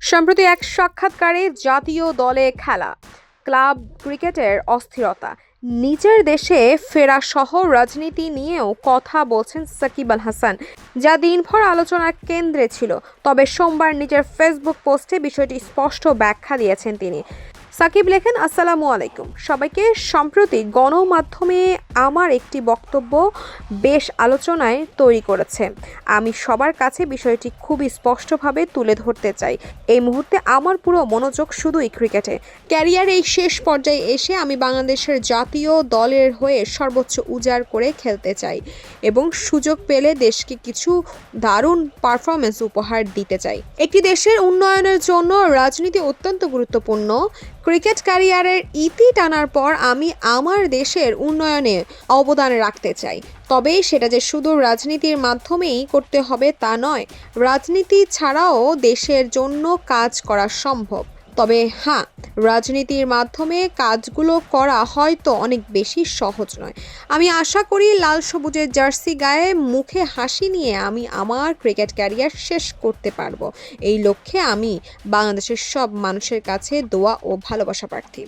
সম্প্রতি এক সাক্ষাৎকারে জাতীয় দলে খেলা, ক্লাব ক্রিকেটের অস্থিরতা, নিজের দেশে ফেরা সহ রাজনীতি নিয়েও কথা বলছেন সাকিব আল হাসান, যা দিনভর আলোচনার কেন্দ্রে ছিল। তবে সোমবার নিজের ফেসবুক পোস্টে বিষয়টি স্পষ্ট ব্যাখ্যা দিয়েছেন তিনি। সাকিব লেখেন, আসসালামু আলাইকুম সবাইকে। সম্প্রতি গণমাধ্যমে আমার একটি বক্তব্য বেশ আলোচনায় তৈরি করেছে। আমি সবার কাছে বিষয়টি খুবই স্পষ্টভাবে তুলে ধরতে চাই। এই মুহূর্তে আমার পুরো মনোযোগ শুধুই ক্রিকেটে। ক্যারিয়ার এই শেষ পর্যায়ে এসে আমি বাংলাদেশের জাতীয় দলের হয়ে সর্বোচ্চ উজাড় করে খেলতে চাই এবং সুযোগ পেলে দেশকে কিছু দারুণ পারফরমেন্স উপহার দিতে চাই। একটি দেশের উন্নয়নের জন্য রাজনীতি অত্যন্ত গুরুত্বপূর্ণ। ক্রিকেট ক্যারিয়ারের ইতি টানার পর আমি আমার দেশের উন্নয়নে অবদান রাখতে চাই। তবে সেটা যে শুধু রাজনীতির মাধ্যমেই করতে হবে তা নয়, রাজনীতি ছাড়াও দেশের জন্য কাজ করা সম্ভব। তবে হ্যাঁ, রাজনীতির মাধ্যমে কাজগুলো করা হয়তো অনেক বেশি সহজ নয়। আমি আশা করি লাল সবুজের জার্সি গায়ে মুখে হাসি নিয়ে আমি আমার ক্রিকেট ক্যারিয়ার শেষ করতে পারবো। এই লক্ষ্যে আমি বাংলাদেশের সব মানুষের কাছে দোয়া ও ভালোবাসা প্রার্থী।